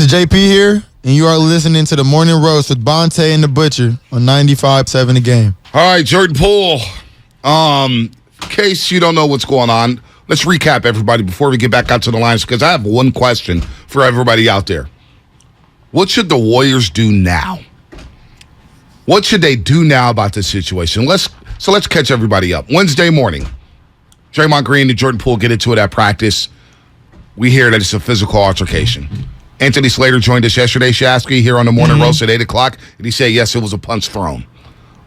is JP here, and you are listening to the Morning Roast with Bonte and the Butcher on 95.7 The Game. All right, Jordan Poole. In case you don't know what's going on, let's recap everybody before we get back out to the lines, because I have one question for everybody out there. What should the Warriors do now? What should they do now about this situation? Let's catch everybody up. Wednesday morning, Draymond Green and Jordan Poole get into it at practice. We hear that it's a physical altercation. Anthony Slater joined us yesterday, Shasky, here on the Morning Roast at 8 o'clock, and he said, yes, it was a punch thrown.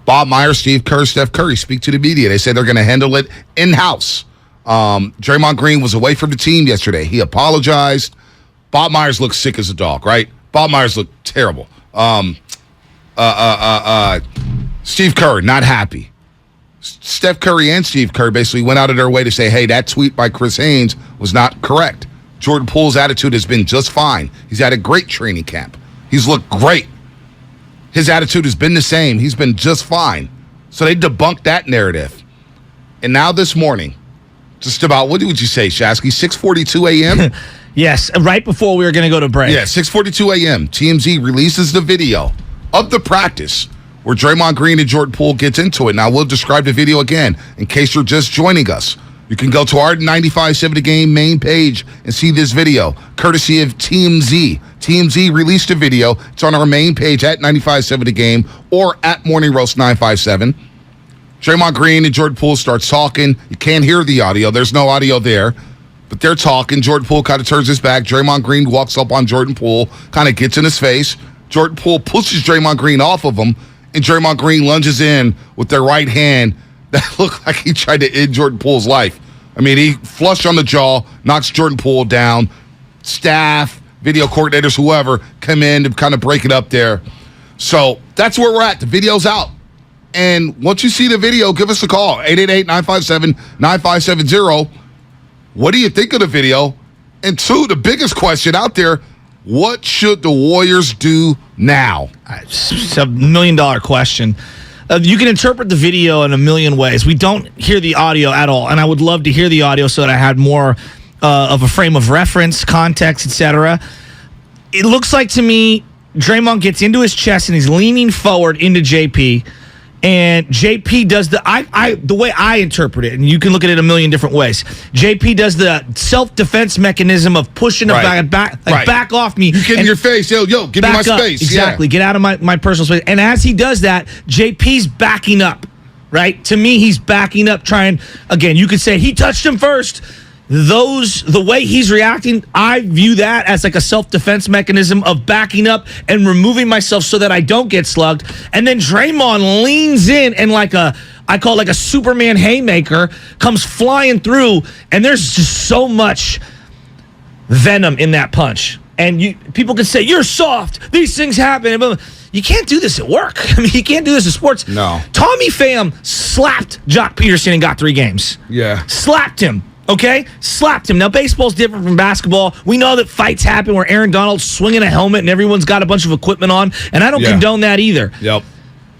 Bob Myers, Steve Kerr, Steph Curry speak to the media. They said they're going to handle it in-house. Draymond Green was away from the team yesterday. He apologized. Bob Myers looked sick as a dog, right? Bob Myers looked terrible. Steve Kerr, not happy. Steph Curry and Steve Kerr basically went out of their way to say, hey, that tweet by Chris Haynes was not correct. Jordan Poole's attitude has been just fine. He's had a great training camp. He's looked great. His attitude has been the same. He's been just fine. So they debunked that narrative. And now this morning, just about, what would you say, Shasky, 6:42 a.m.? Yes, right before we were going to go to break. Yeah, 6:42 a.m., TMZ releases the video of the practice where Draymond Green and Jordan Poole gets into it. Now, we'll describe the video again in case you're just joining us. You can go to our 95.7 The Game main page and see this video, courtesy of TMZ. TMZ released a video. It's on our main page at 95.7 The Game or at Morning Roast 957. Draymond Green and Jordan Poole starts talking. You can't hear the audio. There's no audio there. But they're talking. Jordan Poole kind of turns his back. Draymond Green walks up on Jordan Poole, kind of gets in his face. Jordan Poole pushes Draymond Green off of him, and Draymond Green lunges in with their right hand that looked like he tried to end Jordan Poole's life. I mean, he flushed on the jaw, knocks Jordan Poole down. Staff, video coordinators, whoever, come in to kind of break it up there. So that's where we're at. The video's out. And once you see the video, give us a call, 888-957-9570. What do you think of the video? And two, the biggest question out there, what should the Warriors do now? It's a $1 million question. You can interpret the video in a million ways. We don't hear the audio at all, and I would love to hear the audio so that I had more of a frame of reference, context, etc. It looks like to me Draymond gets into his chest and he's leaning forward into JP, and JP does the way I interpret it, and you can look at it a million different ways. JP does the self-defense mechanism of pushing him back off me. You get in your face, yo, give me my space. Exactly, Get out of my personal space. And as he does that, JP's backing up, right? To me, he's backing up, trying, again, you could say he touched him first. The way he's reacting, I view that as like a self-defense mechanism of backing up and removing myself so that I don't get slugged. And then Draymond leans in and I call it like a Superman haymaker, comes flying through, and there's just so much venom in that punch. And people can say, you're soft, these things happen. You can't do this at work. I mean, you can't do this in sports. No. Tommy Pham slapped Jock Peterson and got 3 games. Yeah. Slapped him. Okay? Slapped him. Now, baseball's different from basketball. We know that fights happen where Aaron Donald's swinging a helmet and everyone's got a bunch of equipment on, and I don't condone that either. Yep.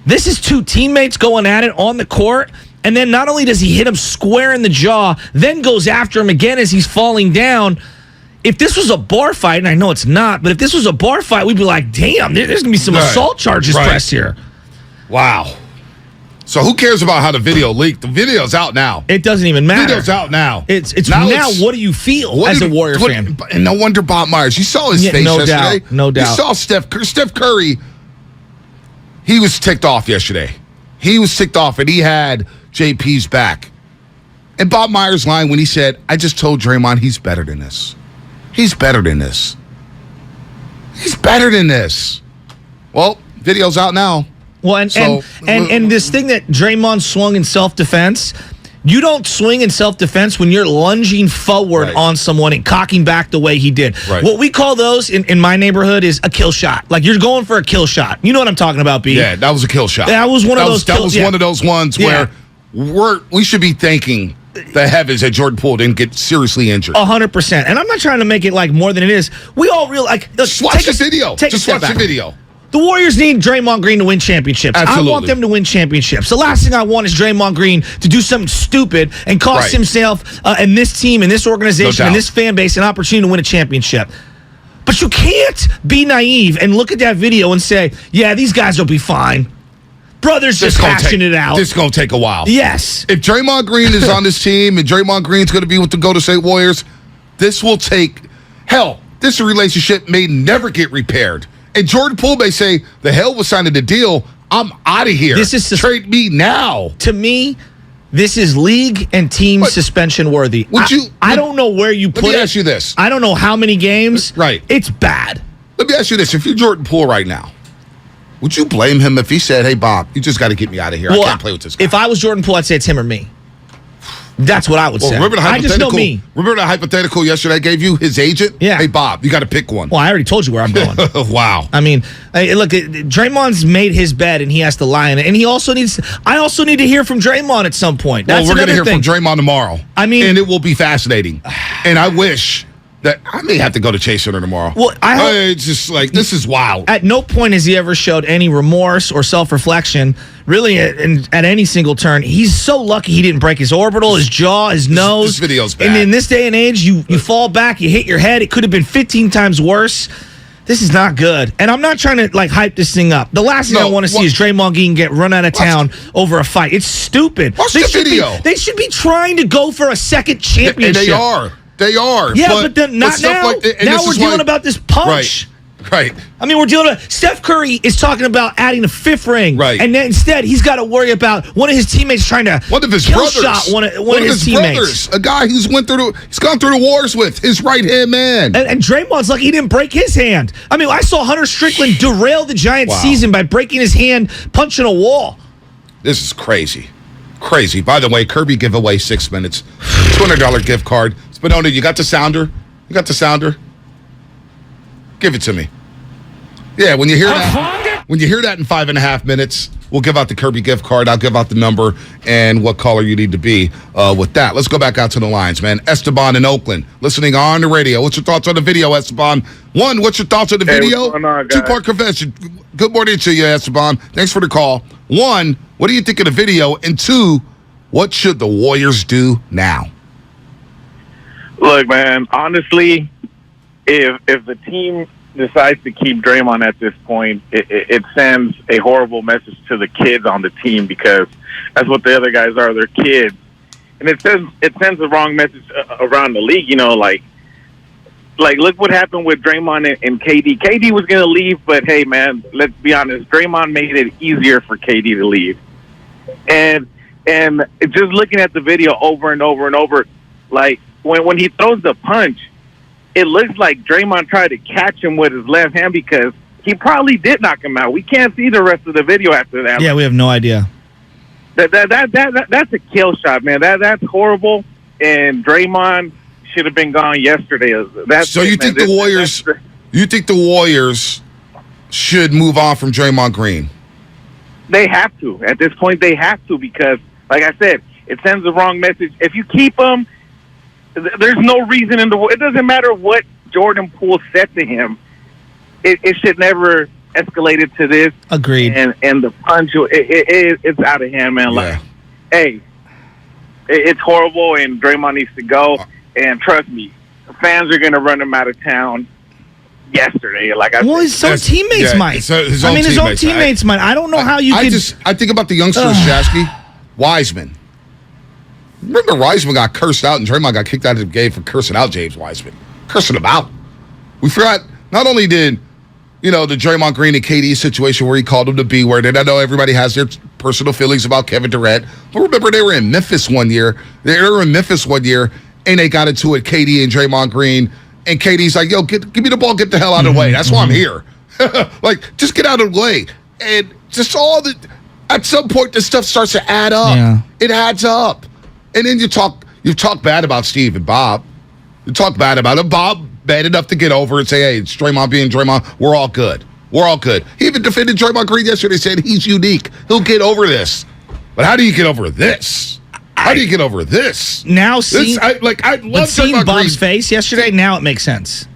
This is 2 teammates going at it on the court, and then not only does he hit him square in the jaw, then goes after him again as he's falling down. If this was a bar fight, and I know it's not, but if this was a bar fight, we'd be like, damn, there's going to be some assault charges pressed here. Wow. So who cares about how the video leaked? The video's out now. It doesn't even matter. The video's out now. It's now what do you feel as a Warrior fan? And no wonder Bob Myers. You saw his face yesterday. No doubt. You saw Steph Curry. He was ticked off yesterday. He was ticked off, and he had JP's back. And Bob Myers' line when he said, I just told Draymond he's better than this. He's better than this. He's better than this. Well, video's out now. Well, and this thing that Draymond swung in self-defense, you don't swing in self-defense when you're lunging forward on someone and cocking back the way he did. Right. What we call those in my neighborhood is a kill shot. Like you're going for a kill shot. You know what I'm talking about, B? Yeah, that was a kill shot. That was one of those. That was one of those ones where we should be thanking the heavens that Jordan Poole didn't get seriously injured. 100%. And I'm not trying to make it like more than it is. We all realize. Just watch the video. Just watch the video. The Warriors need Draymond Green to win championships. Absolutely. I want them to win championships. The last thing I want is Draymond Green to do something stupid and cost himself and this team and this organization and this fan base an opportunity to win a championship. But you can't be naive and look at that video and say, yeah, these guys will be fine. Brothers just hashing it out. This is going to take a while. Yes. If Draymond Green is on this team and Draymond Green's going to be with the Golden State Warriors, this will take – hell, this relationship may never get repaired. And Jordan Poole may say, the hell with signing the deal. I'm out of here. Trade me now. To me, this is league and team suspension worthy. I don't know where you put it. Let me ask you this. I don't know how many games. Right. It's bad. Let me ask you this. If you're Jordan Poole right now, would you blame him if he said, hey, Bob, you just got to get me out of here. I can't play with this guy. If I was Jordan Poole, I'd say it's him or me. That's what I would say. Remember the hypothetical, I just know me. Remember the hypothetical yesterday I gave you, his agent? Yeah. Hey, Bob, you got to pick one. Well, I already told you where I'm going. Wow. I mean, look, Draymond's made his bed and he has to lie in it. And I also need to hear from Draymond at some point. That's we're going to hear thing. from Draymond tomorrow. I mean, and it will be fascinating. And I wish that I may have to go to Chase Center tomorrow. Well, it's just like, this is wild. At no point has he ever showed any remorse or self-reflection, really, at any single turn. He's so lucky he didn't break his orbital, his jaw, his nose. This video's bad. And in this day and age, you fall back, you hit your head. It could have been 15 times worse. This is not good. And I'm not trying to, hype this thing up. The last thing I want to see is Draymond Green get run out of town over a fight. It's stupid. Watch the video. They should be trying to go for a second championship. And they are. They are. Yeah, but then not now. Now we're dealing about this punch. Right. I mean, we're dealing with Steph Curry is talking about adding a fifth ring. Right. And then instead, he's got to worry about one of his teammates trying to one of his kill brothers. shot one of his teammates. Brothers, a guy he's gone through the wars with, his right-hand man. And Draymond's lucky he didn't break his hand. I mean, I saw Hunter Strickland derail the Giants' season by breaking his hand punching a wall. This is crazy. Crazy. By the way, Kirby giveaway 6 minutes. $200 gift card. Spinoni, you got the sounder? Give it to me. Yeah, when you hear that in 5.5 minutes, we'll give out the Kirby gift card. I'll give out the number and what caller you need to be with that. Let's go back out to the lines, man. Esteban in Oakland, listening on the radio. What's your thoughts on the video, Esteban? One, what's your thoughts on the video? What's going on, guys? Two-part confession. Good morning to you, Esteban. Thanks for the call. One, what do you think of the video? And two, what should the Warriors do now? Look, man, honestly, if the team decides to keep Draymond at this point, it sends a horrible message to the kids on the team, because that's what the other guys are. They're kids. And it sends the wrong message around the league, like look what happened with Draymond and KD. KD was going to leave, but hey, man, let's be honest. Draymond made it easier for KD to leave. And just looking at the video over and over and over, when he throws the punch, it looks like Draymond tried to catch him with his left hand, because he probably did knock him out. We can't see the rest of the video after that. Yeah, we have no idea. That's a kill shot, man. That's horrible. And Draymond should have been gone yesterday. You think the Warriors should move on from Draymond Green? They have to. At this point, they have to, because, like I said, it sends the wrong message. If you keep him, there's no reason in the world. It doesn't matter what Jordan Poole said to him. It should never escalated to this. Agreed. And the punch, it's out of hand, man. Yeah. Hey, it's horrible, and Draymond needs to go. And trust me, fans are going to run him out of town yesterday. His own teammates might. His own teammates might. I don't know how you could. I think about the youngsters, Shasky. Wiseman. Remember, Wiseman got cursed out, and Draymond got kicked out of the game for cursing out James Wiseman. Cursing him out. We forgot, not only did, the Draymond Green and KD situation where he called him the B word, and I know everybody has their personal feelings about Kevin Durant, but remember, they were in Memphis one year, and they got into it, KD and Draymond Green, and KD's like, yo, give me the ball, get the hell out of the way. That's why I'm here. Just get out of the way. And just at some point, this stuff starts to add up. Yeah. It adds up. And then you talk bad about Steve and Bob. You talk bad about him. Bob bad enough to get over and say, hey, it's Draymond being Draymond. We're all good. He even defended Draymond Green yesterday, said he's unique. He'll get over this. But how do you get over this? Now, seeing I love seeing Draymond Bob's Green. face yesterday, now it makes sense.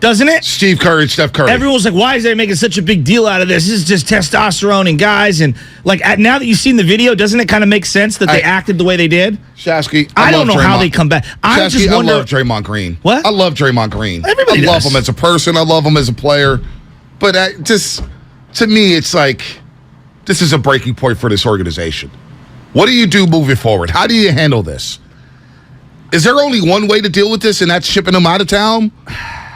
Doesn't it? Steve Curry and Steph Curry. Everyone's like, why is they making such a big deal out of this? This is just testosterone and guys. And now that you've seen the video, doesn't it kind of make sense that they acted the way they did? Shasky, I don't know how they come back. I just wonder. I love Draymond Green. What? I love Draymond Green. Everybody I love does. him as a person. I love him as a player. But to me, it's like this is a breaking point for this organization. What do you do moving forward? How do you handle this? Is there only one way to deal with this, and that's shipping them out of town?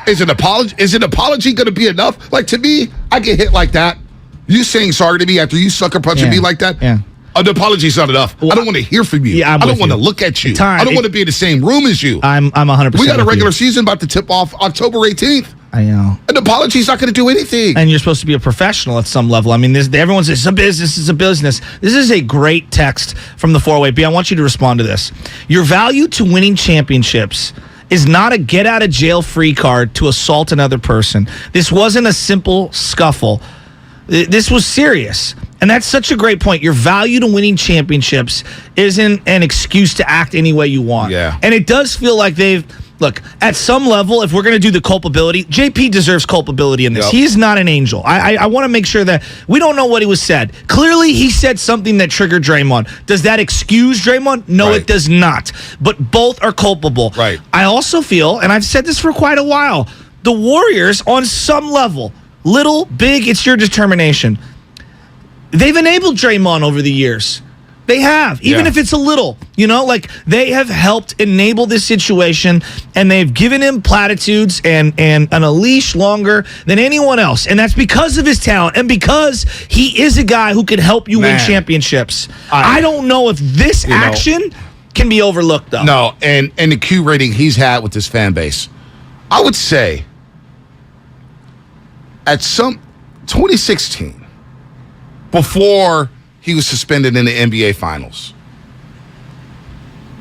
Is an apology going to be enough? Like, to me, I get hit like that. You saying sorry to me after you sucker punching me like that? Yeah. An apology's not enough. Well, I don't want to hear from you. Yeah, I don't want to look at you. I don't want to be in the same room as you. I'm 100%. We got a with regular you. season about to tip off October 18th. I know. An apology's not going to do anything. And you're supposed to be a professional at some level. I mean, everyone says it's a business. It's a business. This is a great text from the 408. B, I want you to respond to this. Your value to winning championships is not a get-out-of-jail-free card to assault another person. This wasn't a simple scuffle. This was serious. And that's such a great point. Your value to winning championships isn't an excuse to act any way you want. Yeah. And it does feel like look, at some level, if we're going to do the culpability, JP deserves culpability in this. Yep. He's not an angel. I want to make sure that we don't know what he was said. Clearly, he said something that triggered Draymond. Does that excuse Draymond? No, Right. it does not. But both are culpable. Right. I also feel, and I've said this for quite a while, the Warriors, on some level, little, big, it's your determination. They've enabled Draymond over the years. They have, even Yeah. if it's a little, like they have helped enable this situation, and they've given him platitudes and a leash longer than anyone else. And that's because of his talent and because he is a guy who can help you win Man. championships. I don't know if this action can be overlooked, though. No, and the Q rating he's had with this fan base, I would say at 2016, before he was suspended in the NBA Finals,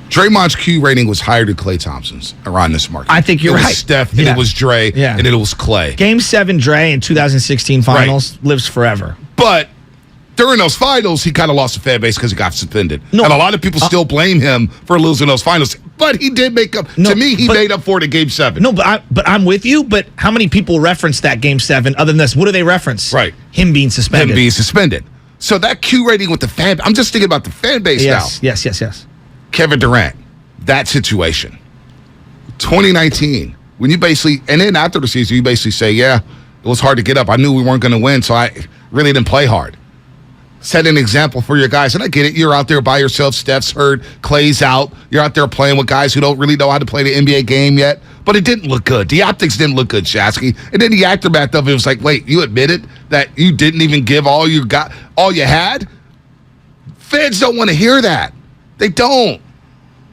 Draymond's Q rating was higher than Klay Thompson's around this market. I think you're it was right. Steph, and Yeah. it was Dre, Yeah. and it was Klay. Game 7 Dre in 2016 finals lives forever. But during those finals, he kind of lost the fan base because he got suspended. No. And a lot of people still blame him for losing those finals. But he did make up. No, to me, he but- made up for it in Game 7. No, but I'm with you. But how many people reference that Game 7 other than this? What do they reference? Right. Him being suspended. Him being suspended. So that Q rating with the fan, I'm just thinking about the fan base Yes, now. yes. Kevin Durant, that situation. 2019, when you basically, and then after the season, you basically say, yeah, it was hard to get up. I knew we weren't going to win, so I really didn't play hard. Set an example for your guys. And I get it. You're out there by yourself. Steph's hurt. Clay's out. You're out there playing with guys who don't really know how to play the NBA game yet. But it didn't look good. The optics didn't look good, Shasky. And then the aftermath of it was like, wait, you admitted that you didn't even give all you had? Fans don't want to hear that. They don't.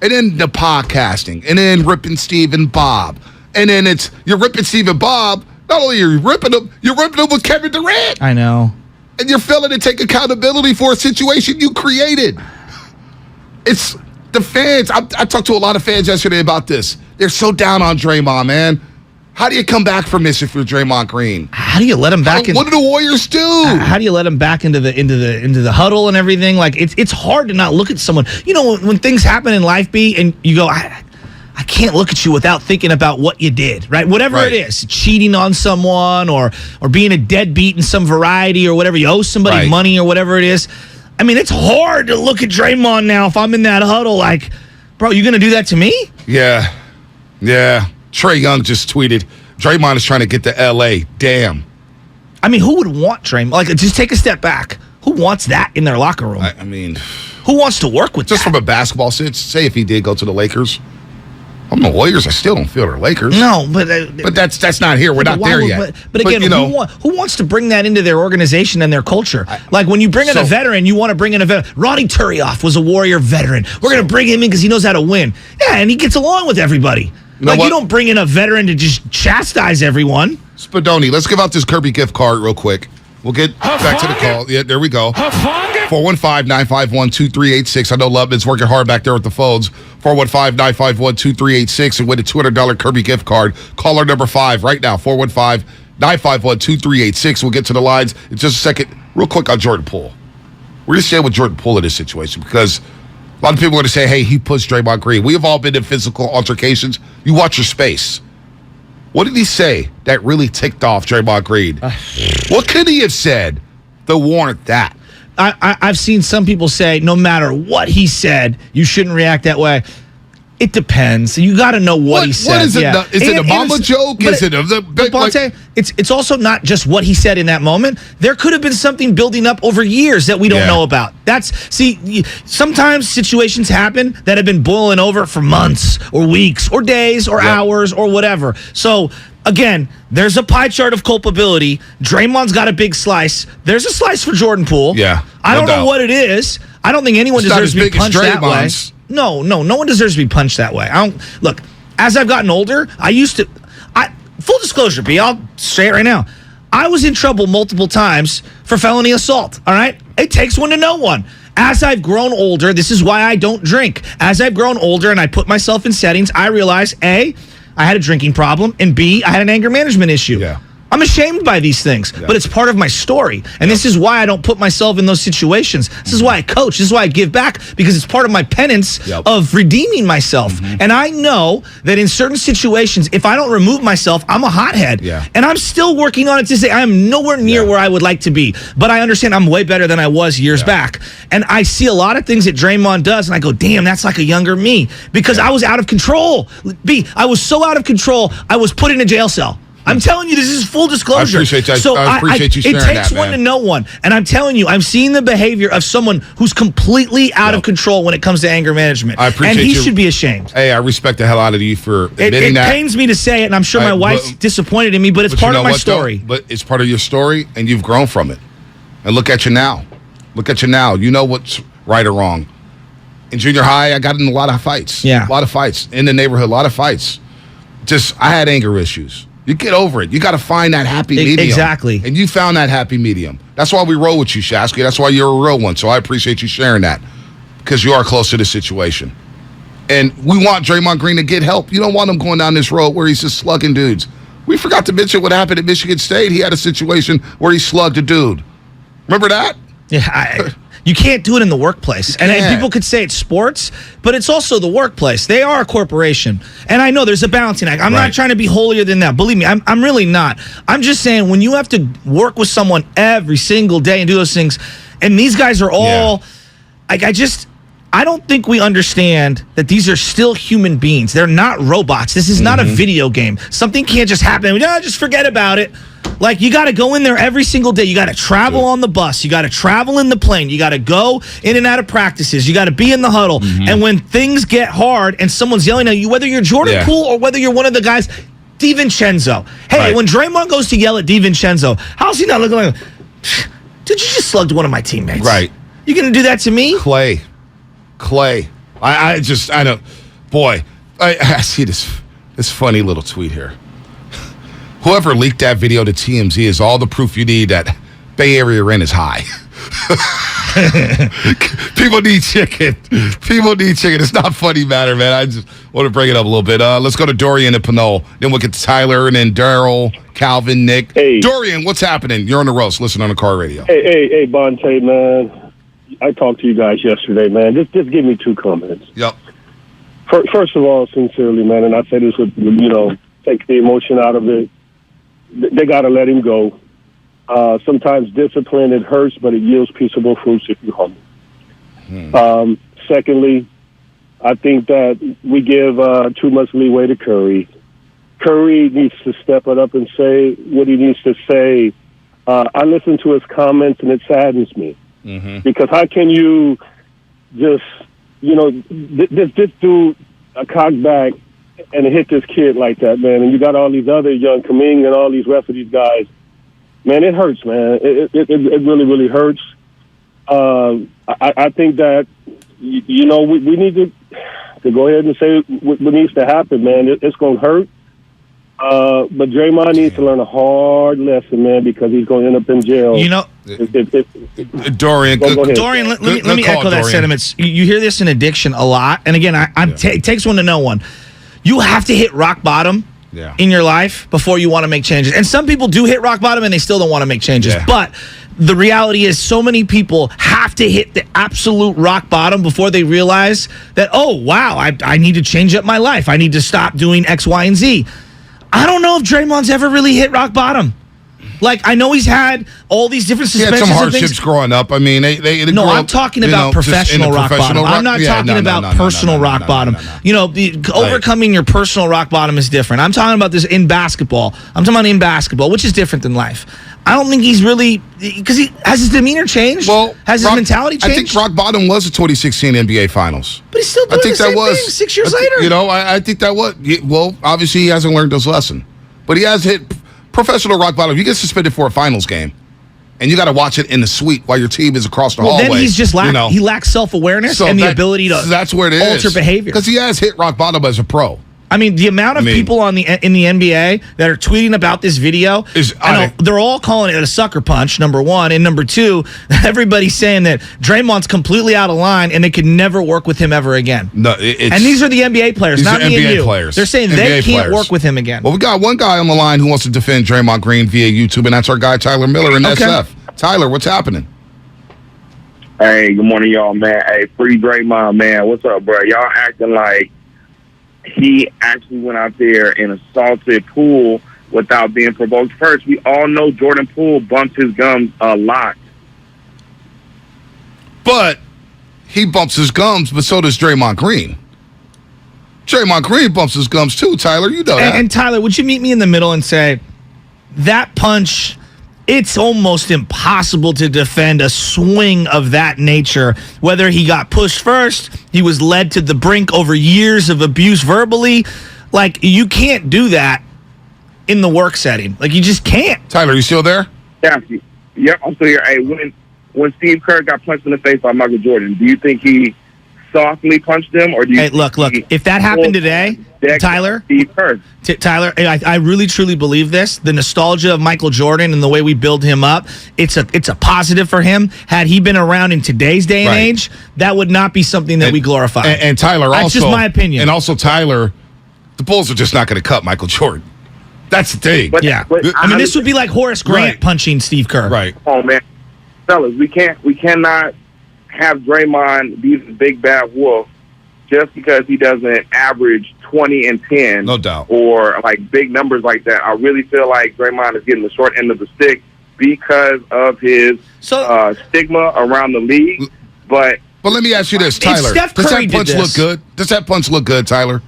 And then the podcasting. And then ripping Steve and Bob. And then you're ripping Steve and Bob. Not only are you ripping them with Kevin Durant. I know. And you're failing to take accountability for a situation you created. It's the fans. I talked to a lot of fans yesterday about this. They're so down on Draymond, man. How do you come back from this if you're Draymond Green? How do you let him back in? What do the Warriors do? How do you let him back into the huddle and everything? Like it's hard to not look at someone. When things happen in life, B, and you go, I can't look at you without thinking about what you did, right? Whatever Right. it is, cheating on someone or being a deadbeat in some variety or whatever, you owe somebody Right. money or whatever it is. I mean, it's hard to look at Draymond now if I'm in that huddle like, bro, you going to do that to me? Yeah. Trae Young just tweeted, Draymond is trying to get to L.A. Damn. I mean, who would want Draymond? Like, just take a step back. Who wants that in their locker room? I mean, Who wants to work with just that? from a basketball sense, say if he did go to the Lakers. I'm the Warriors. I still don't feel they're Lakers. No, but that's not here. We're not why there would- yet. But again, who wants to bring that into their organization and their culture? Like when you bring in a veteran, you want to bring in a veteran. Roddy Turioff was a Warrior veteran. We're going to bring him in because he knows how to win. Yeah, and he gets along with everybody. You don't bring in a veteran to just chastise everyone. Spadoni, let's give out this Kirby gift card real quick. We'll get back to the call. Yeah, there we go. 415-951-2386. I know Lubman's working hard back there with the phones. 415-951-2386 and win a $200 Kirby gift card. Caller number 5 right now, 415-951-2386. We'll get to the lines in just a second. Real quick on Jordan Poole. We're going to stay with Jordan Poole in this situation because a lot of people are going to say, hey, he pushed Draymond Green. We have all been in physical altercations. You watch your space. What did he say that really ticked off Draymond Green? What could he have said to warrant that? I've seen some people say no matter what he said, you shouldn't react that way. It depends. You got to know what he said. What is it? Yeah. Is it a mama joke? Is it a big? Bonte, it's also not just what he said in that moment. There could have been something building up over years that we don't know about. Sometimes situations happen that have been boiling over for months or weeks or days or hours or whatever. So again, there's a pie chart of culpability. Draymond's got a big slice. There's a slice for Jordan Poole. Yeah, I don't know what it is. I don't think anyone deserves to be punched that way. No one deserves to be punched that way. Look, as I've gotten older, full disclosure, B, I'll say it right now. I was in trouble multiple times for felony assault, all right? It takes one to know one. As I've grown older, this is why I don't drink. As I've grown older and I put myself in settings, I realize, A, I had a drinking problem, and B, I had an anger management issue. Yeah. I'm ashamed by these things, but it's part of my story. And this is why I don't put myself in those situations. This is why I coach. This is why I give back, because it's part of my penance of redeeming myself. And I know that in certain situations, if I don't remove myself, I'm a hothead. And I'm still working on it to say I am nowhere near where I would like to be. But I understand I'm way better than I was years back. And I see a lot of things that Draymond does, and I go, damn, that's like a younger me. Because I was out of control. I was so out of control, I was put in a jail cell. I'm telling you, this is full disclosure. I appreciate that. So I appreciate you sharing that, It takes one to know one. And I'm telling you, I'm seeing the behavior of someone who's completely out of control when it comes to anger management. I appreciate and he should be ashamed. Hey, I respect the hell out of you for admitting that. It pains me to say it, and I'm sure my wife's disappointed in me, but it's part of my story. But it's part of your story, and you've grown from it. And look at you now. Look at you now. You know what's right or wrong. In junior high, I got in a lot of fights. Yeah. A lot of fights. In the neighborhood, a lot of fights. I had anger issues. You get over it. You got to find that happy medium. Exactly. And you found that happy medium. That's why we roll with you, Shasky. That's why you're a real one. So I appreciate you sharing that, because you are close to the situation. And we want Draymond Green to get help. You don't want him going down this road where he's just slugging dudes. We forgot to mention what happened at Michigan State. He had a situation where he slugged a dude. Remember that? Yeah, you can't do it in the workplace. And people could say it's sports, but it's also the workplace. They are a corporation. And I know there's a balancing act. I'm not trying to be holier than that. Believe me, I'm really not. I'm just saying, when you have to work with someone every single day and do those things, and these guys are all, I don't think we understand that these are still human beings. They're not robots. This is not a video game. Something can't just happen. Just forget about it. Like, you got to go in there every single day. You got to travel on the bus. You got to travel in the plane. You got to go in and out of practices. You got to be in the huddle. And when things get hard and someone's yelling at you, whether you're Jordan Poole or whether you're one of the guys, DiVincenzo. Hey, when Draymond goes to yell at DiVincenzo, how's he not looking like, dude, you just slugged one of my teammates. Right. You going to do that to me? Clay. I don't. Boy, I see this funny little tweet here. Whoever leaked that video to TMZ is all the proof you need that Bay Area rent is high. People need chicken. It's not funny matter, man. I just want to bring it up a little bit. Let's go to Dorian and Pinole. Then we'll get to Tyler and then Daryl, Calvin, Nick. Hey. Dorian, what's happening? You're on the roast. Listen on the car radio. Hey, Bonte, man. I talked to you guys yesterday, man. Just give me 2 comments. Yep. First of all, sincerely, man, and I say this with, take the emotion out of it. They got to let him go. Sometimes discipline, it hurts, but it yields peaceable fruits if you humble. Secondly, I think that we give too much leeway to Curry. Curry needs to step it up and say what he needs to say. I listen to his comments, and it saddens me. Because how can you just do a cock back and hit this kid like that, man? And you got all these other young Kuminga and all these rest of these guys. Man, it hurts, man. It really, really hurts. I think that, we need to go ahead and say what needs to happen, man. It's going to hurt. But Draymond needs to learn a hard lesson, man, because he's going to end up in jail. Dorian, Dorian, let me echo that sentiment. You hear this in addiction a lot. And again, it takes one to know one. You have to hit rock bottom in your life before you want to make changes. And some people do hit rock bottom and they still don't want to make changes. Yeah. But the reality is so many people have to hit the absolute rock bottom before they realize that, oh, wow, I need to change up my life. I need to stop doing X, Y, and Z. I don't know if Draymond's ever really hit rock bottom. Like, I know he's had all these different He had suspensions some and things. hardships growing up. I mean, they No, grew I'm up, talking you about know, just in professional the rock professional bottom. I'm not yeah, talking about personal rock bottom. You know, overcoming your personal rock bottom is different. I'm talking about this in basketball. I'm talking about in basketball, which is different than life. I don't think he's really, because he has his demeanor changed. Well, has his mentality changed? I think rock bottom was the 2016 NBA Finals. But he's still doing the same thing 6 years later. You know, I think that was. Well, obviously he hasn't learned his lesson, but he has hit professional rock bottom. You get suspended for a finals game, and you got to watch it in the suite while your team is across the hallway. Then he's just he lacks self-awareness and the ability to that's where it alter behavior. Because he has hit rock bottom as a pro. I mean, the amount of people in the NBA that are tweeting about this video they're all calling it a sucker punch, number one, and number two, everybody's saying that Draymond's completely out of line and they could never work with him ever again. No, and these are the NBA players, not me and you. Players. They're saying they can't work with him again. Well, we got one guy on the line who wants to defend Draymond Green via YouTube, and that's our guy Tyler Miller in SF. Tyler, what's happening? Hey, good morning, y'all, man. Hey, free Draymond, man. What's up, bro? Y'all acting like he actually went out there and assaulted Poole without being provoked. First, we all know Jordan Poole bumps his gums a lot. But he bumps his gums, but so does Draymond Green. Draymond Green bumps his gums too, Tyler. You know that. And Tyler, would you meet me in the middle and say that punch, it's almost impossible to defend a swing of that nature, whether he got pushed first, he was led to the brink over years of abuse verbally. Like, you can't do that in the work setting. Like, you just can't. Tyler, you still there? Yeah, yep, I'm still here. Hey, when Steve Kerr got punched in the face by Michael Jordan, do you think he softly punched him, or do you? Hey, look. If that happened today, Tyler, Steve Kerr. Tyler, I really truly believe this. The nostalgia of Michael Jordan and the way we build him up, it's a positive for him. Had he been around in today's day and age, that would not be something that we glorify. And Tyler, that's also, just my opinion. And also, Tyler, the Bulls are just not going to cut Michael Jordan. That's the thing. But I mean, this would be like Horace Grant punching Steve Kerr. Right. Oh man, fellas, we cannot have Draymond be the big bad wolf just because he doesn't average 20 and 10. No doubt. Or like big numbers like that. I really feel like Draymond is getting the short end of the stick because of his stigma around the league. But let me ask you this, Tyler. Does that punch look good? Does that punch look good, Tyler?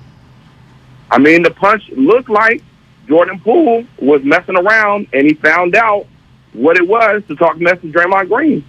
I mean, the punch looked like Jordan Poole was messing around, and he found out what it was to talk mess to Draymond Green.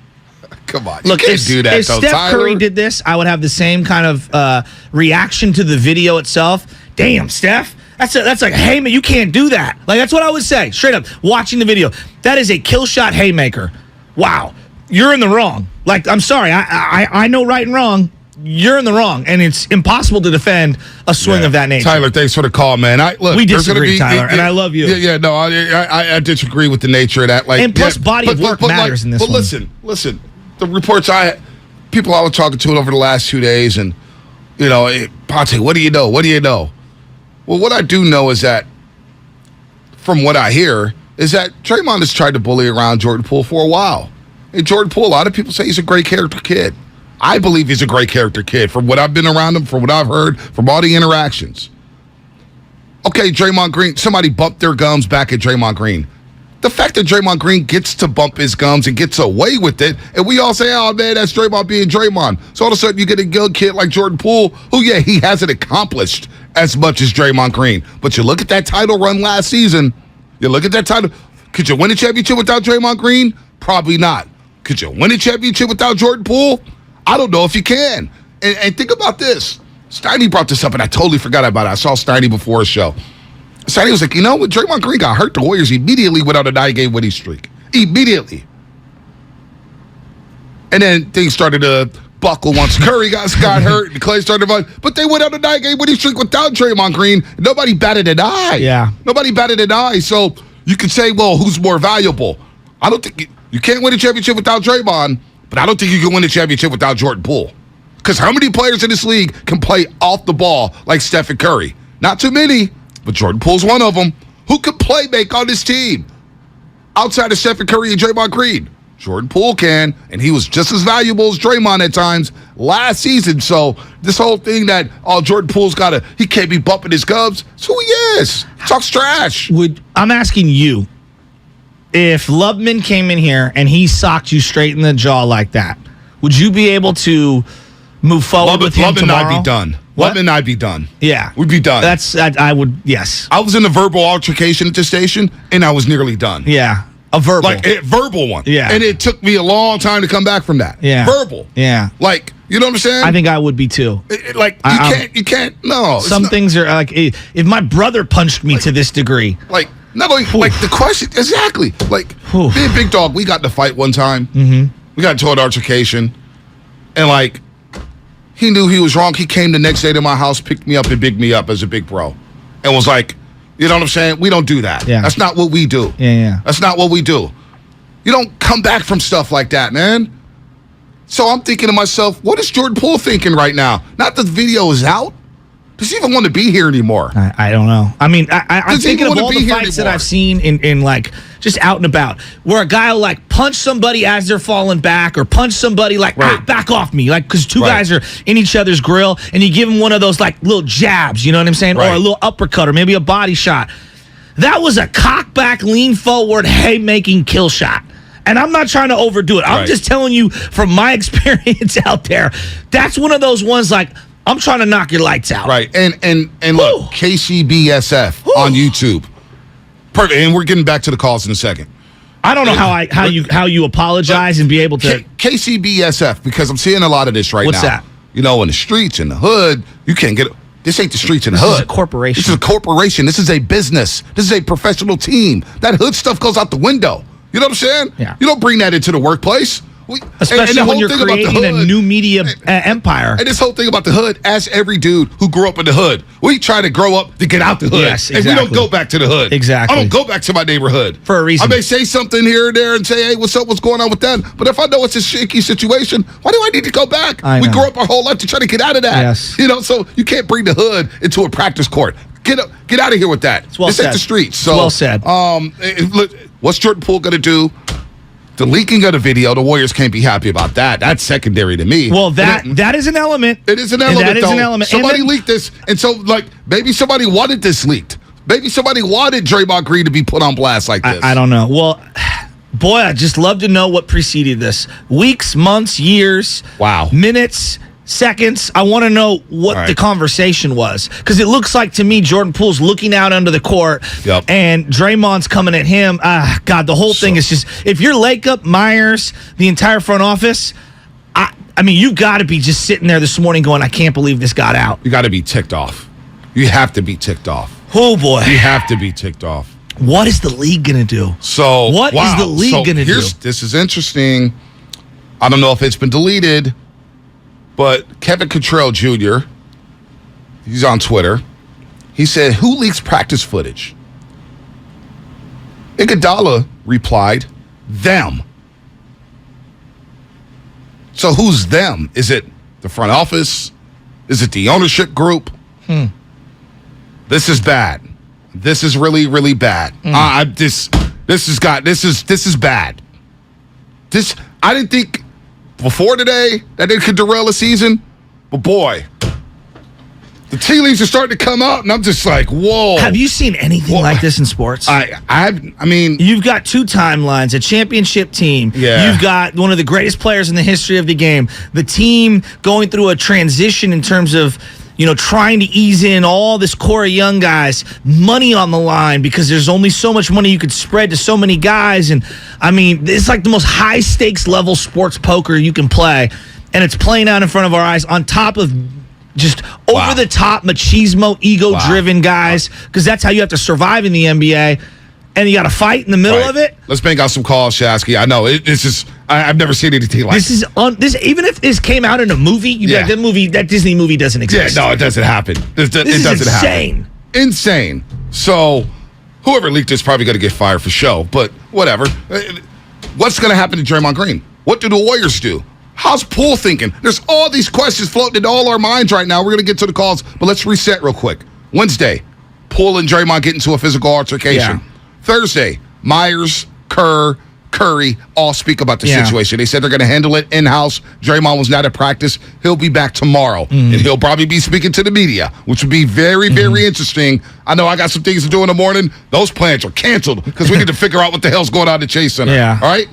Come on, look, you can't do that. If Steph Curry did this, I would have the same kind of reaction to the video itself. Damn, Steph, that's like, hey man, you can't do that. Like, that's what I would say straight up. Watching the video, that is a kill shot haymaker. Wow, you're in the wrong. Like, I'm sorry, I know right and wrong. You're in the wrong, and it's impossible to defend a swing of that nature. Tyler, thanks for the call, man. We disagree, Tyler, and I love you. No, I disagree with the nature of that. Like, and plus, body of work matters in this one. But listen. The reports people I was talking to over the last 2 days, and Ponte, what do you know? What do you know? Well, what I do know is that, from what I hear, is that Draymond has tried to bully around Jordan Poole for a while. And Jordan Poole, a lot of people say he's a great character kid. I believe he's a great character kid from what I've been around him, from what I've heard, from all the interactions. Okay, Draymond Green, somebody bumped their gums back at Draymond Green. The fact that Draymond Green gets to bump his gums and gets away with it, and we all say, oh, man, that's Draymond being Draymond. So all of a sudden you get a good kid like Jordan Poole, who, he hasn't accomplished as much as Draymond Green. But you look at that title run last season, you look at that title. Could you win a championship without Draymond Green? Probably not. Could you win a championship without Jordan Poole? I don't know if you can. And think about this. Steiny brought this up, and I totally forgot about it. I saw Steiny before a show. Steiny was like, when Draymond Green got hurt, the Warriors immediately went on a 9-game winning streak. Immediately. And then things started to buckle once Curry got hurt and Clay started to but they went on a 9-game winning streak without Draymond Green. Nobody batted an eye. Yeah. Nobody batted an eye. So you could say, well, who's more valuable? I don't think you can't win a championship without Draymond, but I don't think you can win a championship without Jordan Poole. Because how many players in this league can play off the ball like Stephen Curry? Not too many. But Jordan Poole's one of them. Who could play make on this team? Outside of Stephen Curry and Draymond Green. Jordan Poole can, and he was just as valuable as Draymond at times last season. So this whole thing that, Jordan Poole's he can't be bumping his gubs. It's who he is. Talks trash. I'm asking you, if Lubman came in here and he socked you straight in the jaw like that, would you be able to move forward with him tomorrow? Lubman and I'd be done. What? Lubman and I'd be done. Yeah. We'd be done. I would, yes. I was in a verbal altercation at the station, and I was nearly done. Yeah. A verbal. Like a verbal one. Yeah. And it took me a long time to come back from that. Yeah. Verbal. Yeah. Like, you know what I'm saying? I think I would be too. You can't, no. Some things are like, if my brother punched me to this degree. Like, not only, like the question, exactly. Like, me and Big Dog, we got in a fight one time. Mm-hmm. We got into an altercation. And like, he knew he was wrong. He came the next day to my house, picked me up and bigged me up as a big bro. And was like, you know what I'm saying? We don't do that. Yeah. That's not what we do. Yeah. That's not what we do. You don't come back from stuff like that, man. So I'm thinking to myself, what is Jordan Poole thinking right now? Not that the video is out. Does he even want to be here anymore? I don't know. I mean, I'm thinking of all the fights that anymore? I've seen in like just out and about, where a guy will like punch somebody as they're falling back, or punch somebody like, back off me, like, because two guys are in each other's grill, and you give him one of those like little jabs, you know what I'm saying, or a little uppercut, or maybe a body shot. That was a cock back, lean forward, haymaking kill shot. And I'm not trying to overdo it. I'm just telling you from my experience out there, that's one of those ones like, I'm trying to knock your lights out. Right. And look, KCBSF on YouTube. Perfect. And we're getting back to the calls in a second. I don't know how you apologize and be able to. KCBSF, because I'm seeing a lot of this right now. What's that? You know, in the streets, in the hood, you can't get. This ain't the streets and the hood. This is a corporation. This is a corporation. This is a business. This is a professional team. That hood stuff goes out the window. You know what I'm saying? Yeah. You don't bring that into the workplace. Especially when you're creating a new media empire. And this whole thing about the hood, ask every dude who grew up in the hood. We try to grow up to get out the hood. Yes, exactly. And we don't go back to the hood. Exactly. I don't go back to my neighborhood. For a reason. I may say something here or there and say, hey, what's up, what's going on with that? But if I know it's a shaky situation, why do I need to go back? We grew up our whole life to try to get out of that. Yes. You know, so you can't bring the hood into a practice court. Get out of here with that. It's well this said. ain't the streets. So, well said. Look, what's Jordan Poole going to do? The leaking of the video, the Warriors can't be happy about that. That's secondary to me. Well, that is an element. It is an element. That is an element. Somebody leaked this, and so like maybe somebody wanted this leaked. Maybe somebody wanted Draymond Green to be put on blast like this. I don't know. Well, boy, I'd just love to know what preceded this. Weeks, months, years. Wow. Minutes, seconds. I want to know what the conversation was, because it looks like to me Jordan Poole's looking out under the court, and Draymond's coming at him. God, the whole thing is just, if you're Lacob, Myers, the entire front office, I mean, you got to be just sitting there this morning going, I can't believe this got out. You got to be ticked off. You have to be ticked off. Oh boy, you have to be ticked off. What is the league gonna do? So what is the league gonna do? This is interesting. I don't know if it's been deleted, but Kevin Cottrell Jr., he's on Twitter. He said, who leaks practice footage? Iguodala replied, them. So who's them? Is it the front office? Is it the ownership group? This is bad. This is really, really bad. This is bad. I didn't think before today that it could derail a season, but boy, the tea leaves are starting to come out, and I'm just like, whoa. Have you seen anything like this in sports? I mean, you've got two timelines: a championship team. Yeah. You've got one of the greatest players in the history of the game. The team going through a transition in terms of, you know, trying to ease in all this core of young guys, money on the line because there's only so much money you could spread to so many guys. And I mean, it's like the most high stakes level sports poker you can play. And it's playing out in front of our eyes on top of just over the top machismo, ego driven guys, because that's how you have to survive in the NBA. And you got to fight in the middle of it. Let's bank out some calls, Shasky. I know this is. I've never seen anything like this. This even if this came out in a movie, you'd be like, that Disney movie doesn't exist. Yeah, no, it doesn't happen. It doesn't insane. happen. Insane. So, whoever leaked this is probably going to get fired for show. But whatever. What's going to happen to Draymond Green? What do the Warriors do? How's Poole thinking? There's all these questions floating into all our minds right now. We're going to get to the calls, but let's reset real quick. Wednesday, Poole and Draymond get into a physical altercation. Yeah. Thursday, Myers, Kerr, Curry all speak about the situation. They said they're going to handle it in-house. Draymond was not at practice. He'll be back tomorrow, and he'll probably be speaking to the media, which would be very, very interesting. I know I got some things to do in the morning. Those plans are canceled because we need to figure out what the hell's going on at the Chase Center. Yeah. All right?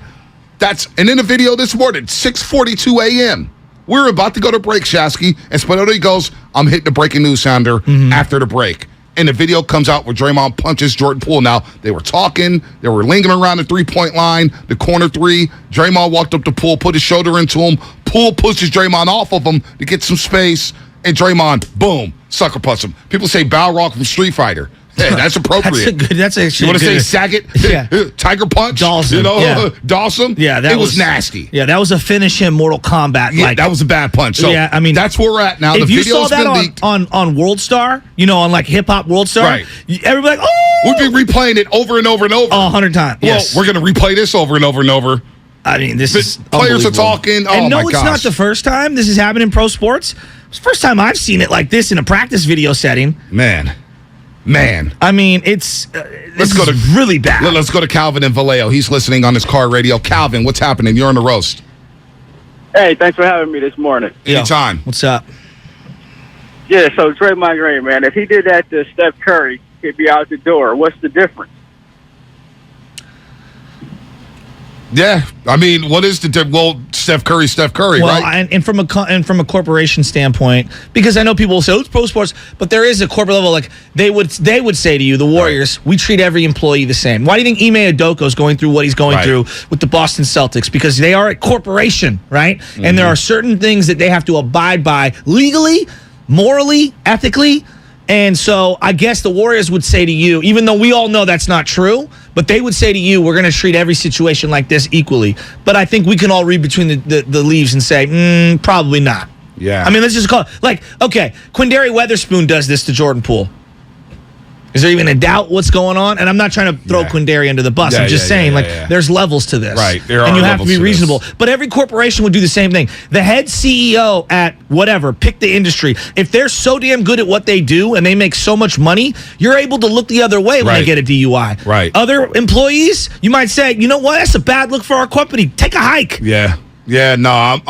And in the video this morning, 6:42 a.m., we're about to go to break, Shasky, and Spinelli goes, I'm hitting the breaking news sounder after the break. And the video comes out where Draymond punches Jordan Poole. Now, they were talking. They were lingering around the three-point line, the corner three. Draymond walked up to Poole, put his shoulder into him. Poole pushes Draymond off of him to get some space. And Draymond, boom, sucker punch him. People say Balrog from Street Fighter. Hey, that's appropriate. That's actually you want to say Saget? Yeah. Tiger Punch? Dawson. Dawson? Yeah, it was nasty. Yeah, that was a finish him Mortal Kombat. Yeah, that was a bad punch. So yeah, I mean, that's where we're at now. If the you saw that on World Star, on like Hip Hop World Star, right. Everybody like, oh! We'd be replaying it over and over and over. 100 times. Yes. Well, we're going to replay this over and over and over. I mean, this is players are talking. And no, my it's gosh. not the first time this has happened in pro sports. It's the first time I've seen it like this in a practice video setting. Man. I mean, it's really bad. Let's go to Calvin in Vallejo. He's listening on his car radio. Calvin, what's happening? You're on the roast. Hey, thanks for having me this morning. Anytime. What's up? Yeah, so Draymond Green, man, if he did that to Steph Curry, he'd be out the door. What's the difference? Yeah, I mean, what is the difference? Well, Steph Curry, well, right? and from a corporation standpoint, because I know people will say, it's pro sports, but there is a corporate level. Like they would say to you, the Warriors, we treat every employee the same. Why do you think Ime Udoka is going through what he's going through with the Boston Celtics? Because they are a corporation, right? And there are certain things that they have to abide by legally, morally, ethically. And so I guess the Warriors would say to you, even though we all know that's not true, but they would say to you, we're going to treat every situation like this equally. But I think we can all read between the leaves and say, probably not. Yeah. I mean, let's just call it. Like, okay, Quindary Weatherspoon does this to Jordan Poole. Is there even a doubt what's going on? And I'm not trying to throw Quindary under the bus. I'm just saying, there's levels to this. Right. There are and you have to levels be reasonable. But every corporation would do the same thing. The head CEO at whatever, pick the industry. If they're so damn good at what they do and they make so much money, you're able to look the other way when they get a DUI. Right. Other employees, you might say, you know what? That's a bad look for our company. Take a hike. Yeah. Yeah, no,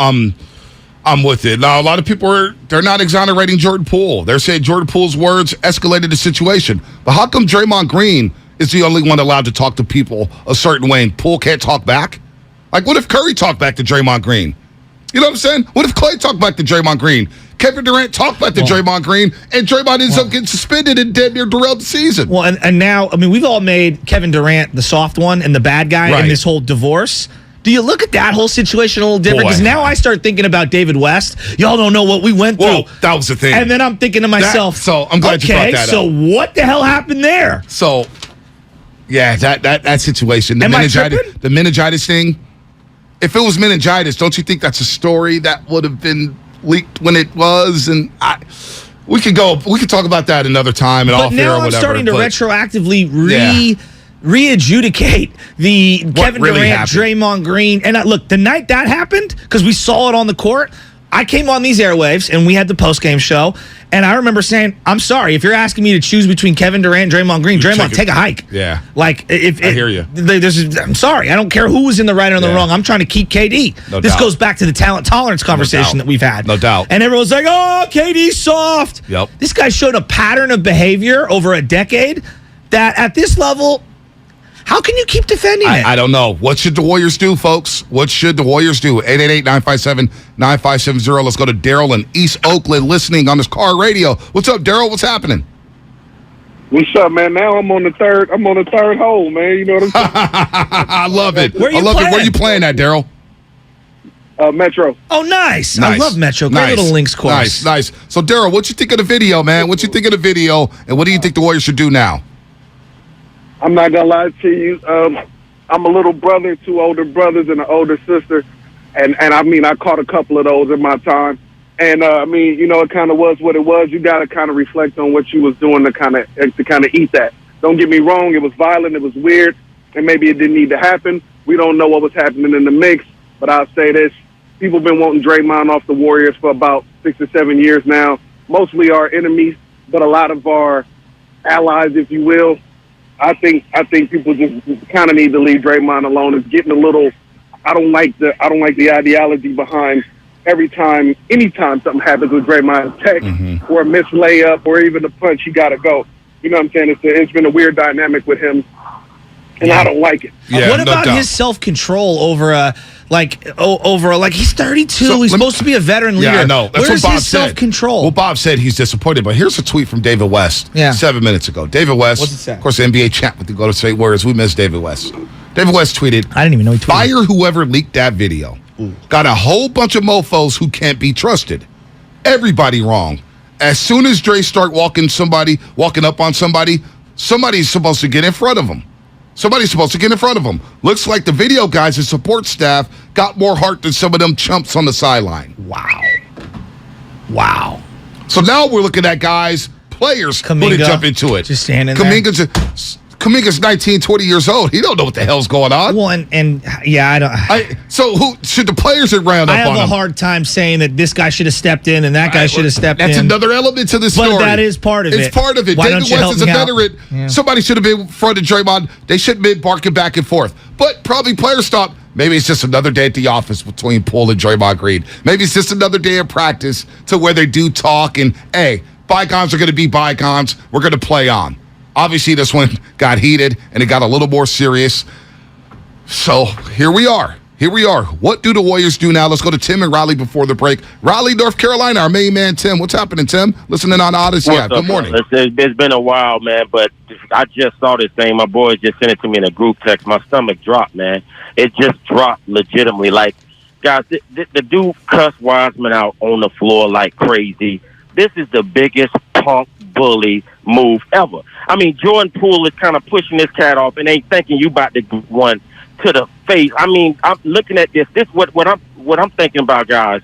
I'm with it. Now, a lot of people they're not exonerating Jordan Poole. They're saying Jordan Poole's words escalated the situation. But how come Draymond Green is the only one allowed to talk to people a certain way and Poole can't talk back? Like, what if Curry talked back to Draymond Green? You know what I'm saying? What if Clay talked back to Draymond Green? Kevin Durant talked back to Draymond Green, and Draymond ends up getting suspended and dead near derailed the season. Well, and now, I mean, we've all made Kevin Durant the soft one and the bad guy in this whole divorce. Do you look at that whole situation a little different? Because now I start thinking about David West. Y'all don't know what we went through. Well, that was the thing. And then I'm thinking to myself, so I'm glad you brought that up. So what the hell happened there? So, yeah, that situation. The meningitis thing. If it was meningitis, don't you think that's a story that would have been leaked when it was? And we could talk about that another time and off air or whatever. But now I'm starting to retroactively re-adjudicate the Kevin Durant, Draymond Green. And look, the night that happened, because we saw it on the court, I came on these airwaves and we had the post-game show, and I remember saying, I'm sorry, if you're asking me to choose between Kevin Durant and Draymond Green, take a hike. Yeah. Like, I hear you. I'm sorry, I don't care who was in the right or in the wrong. I'm trying to keep KD. This goes back to the talent tolerance conversation that we've had. No doubt. And everyone's like, oh, KD's soft. Yep. This guy showed a pattern of behavior over a decade that at this level, how can you keep defending it? I don't know. What should the Warriors do, folks? What should the Warriors do? 888-957-9570. Let's go to Daryl in East Oakland listening on his car radio. What's up, Daryl? What's happening? What's up, man? Now I'm on the third hole, man. You know what I'm saying? I love it. Where you Where are you playing at, Daryl? Metro. Oh, nice. I love Metro. Great little links course. Nice. So, Daryl, what you think of the video, man? What you think of the video, and what do you think the Warriors should do now? I'm not gonna lie to you. I'm a little brother, 2 older brothers, and an older sister, and I mean I caught a couple of those in my time, and I mean it kind of was what it was. You got to kind of reflect on what you was doing to kind of eat that. Don't get me wrong, it was violent, it was weird, and maybe it didn't need to happen. We don't know what was happening in the mix, but I'll say this: people been wanting Draymond off the Warriors for about 6 or 7 years now. Mostly our enemies, but a lot of our allies, if you will. I think people just kind of need to leave Draymond alone. It's getting a little. I don't like the ideology behind anytime something happens with Draymond Tech or a missed layup or even a punch, you got to go. You know what I'm saying? It's been a weird dynamic with him, and I don't like it. Yeah, what about his self-control over he's 32. So, he's supposed to be a veteran leader. Yeah, I know. That's Where's what Bob his said. self-control? Well, Bob said he's disappointed, but here's a tweet from David West 7 minutes ago. David West, What's it say? of course, the NBA champ with the Golden State Warriors. We miss David West. David West tweeted, I didn't even know he tweeted. Fire whoever leaked that video. Got a whole bunch of mofos who can't be trusted. Everybody wrong. As soon as Dre start walking up on somebody, somebody's supposed to get in front of him. Looks like the video guys and support staff got more heart than some of them chumps on the sideline. Wow. So now we're looking at players who Kuminga, to jump into it. just standing there. Kuminga's 19, 20 years old. He don't know what the hell's going on. Well, I don't. So who should the players that round up I on him? have a hard time saying that this guy should have stepped in and that guy should have stepped in. That's another element to the story. But that is part of it. It's part of it. Why David don't you West help is a me out? veteran. Yeah. Somebody should have been in front of Draymond. They shouldn't have been barking back and forth. But probably players thought maybe it's just another day at the office between Poole and Draymond Green. Maybe it's just another day of practice to where they do talk and, hey, bygones are going to be bygones. We're going to play on. Obviously, this one got heated, and it got a little more serious. So here we are. What do the Warriors do now? Let's go to Tim and Raleigh before the break. Raleigh, North Carolina, our main man, Tim. What's happening, Tim? Listening on Odyssey. Yeah, good morning. It's been a while, man, but I just saw this thing. My boys just sent it to me in a group text. My stomach dropped, man. It just dropped legitimately. Like, guys, the dude cussed Wiseman out on the floor like crazy. This is the biggest punk bully move ever. I mean, Jordan Poole is kind of pushing this cat off and ain't thinking you about to get one to the face. I mean, I'm looking at this. This what I'm thinking about, guys.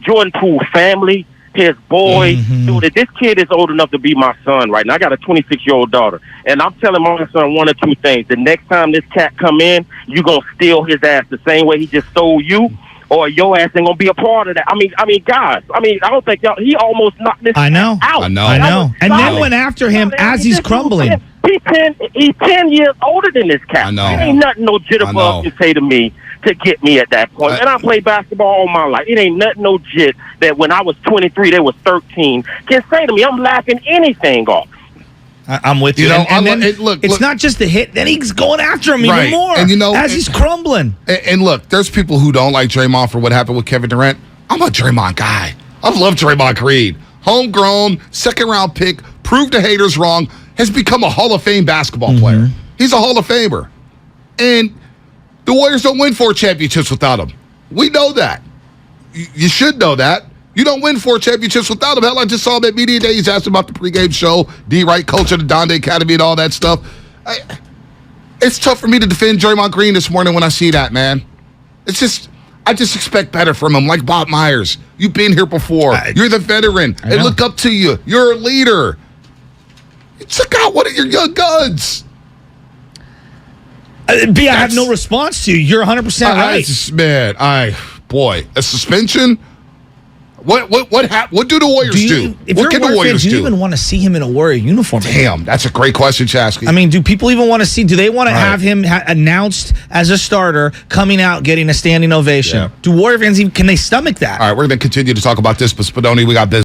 Jordan Poole family, his boy. Dude, this kid is old enough to be my son right now. I got a 26-year-old daughter, and I'm telling my son one or two things. The next time this cat come in, you gonna steal his ass the same way he just stole you. Or your ass ain't gonna be a part of that. I mean, guys. I don't think y'all. He almost knocked this out. I know. And then went after him as he's crumbling. He's 10 years older than this cat. I know. It ain't nothing no jitterbug to say to me to get me at that point. And I played basketball all my life. It ain't nothing no jit that when I was 23, they was 13 can say to me. I'm laughing anything off. I'm with you. It's not just the hit. Then he's going after him even more. And as he's crumbling. And look, there's people who don't like Draymond for what happened with Kevin Durant. I'm a Draymond guy. I love Draymond Green. Homegrown, second-round pick, proved the haters wrong, has become a Hall of Fame basketball player. He's a Hall of Famer. And the Warriors don't win 4 championships without him. We know that. You should know that. You don't win 4 championships without him. Hell, I just saw him at Media Day. He's asked about the pregame show, D-Wright, coach of the Donde Academy and all that stuff. It's tough for me to defend Draymond Green this morning when I see that, man. I just expect better from him, like Bob Myers. You've been here before. You're the veteran. They look up to you. You're a leader. You took out one of your young guns. B, I have no response to you. You're 100% right. Boy, a suspension? What do the Warriors do? What can the Warriors do? Do you even want to see him in a Warrior uniform? Damn, that's a great question, Chasky. I mean, do people even want to see? Do they want to have him announced as a starter, coming out, getting a standing ovation? Yeah. Do Warrior fans even can they stomach that? All right, we're going to continue to talk about this, but Spadoni, we got business.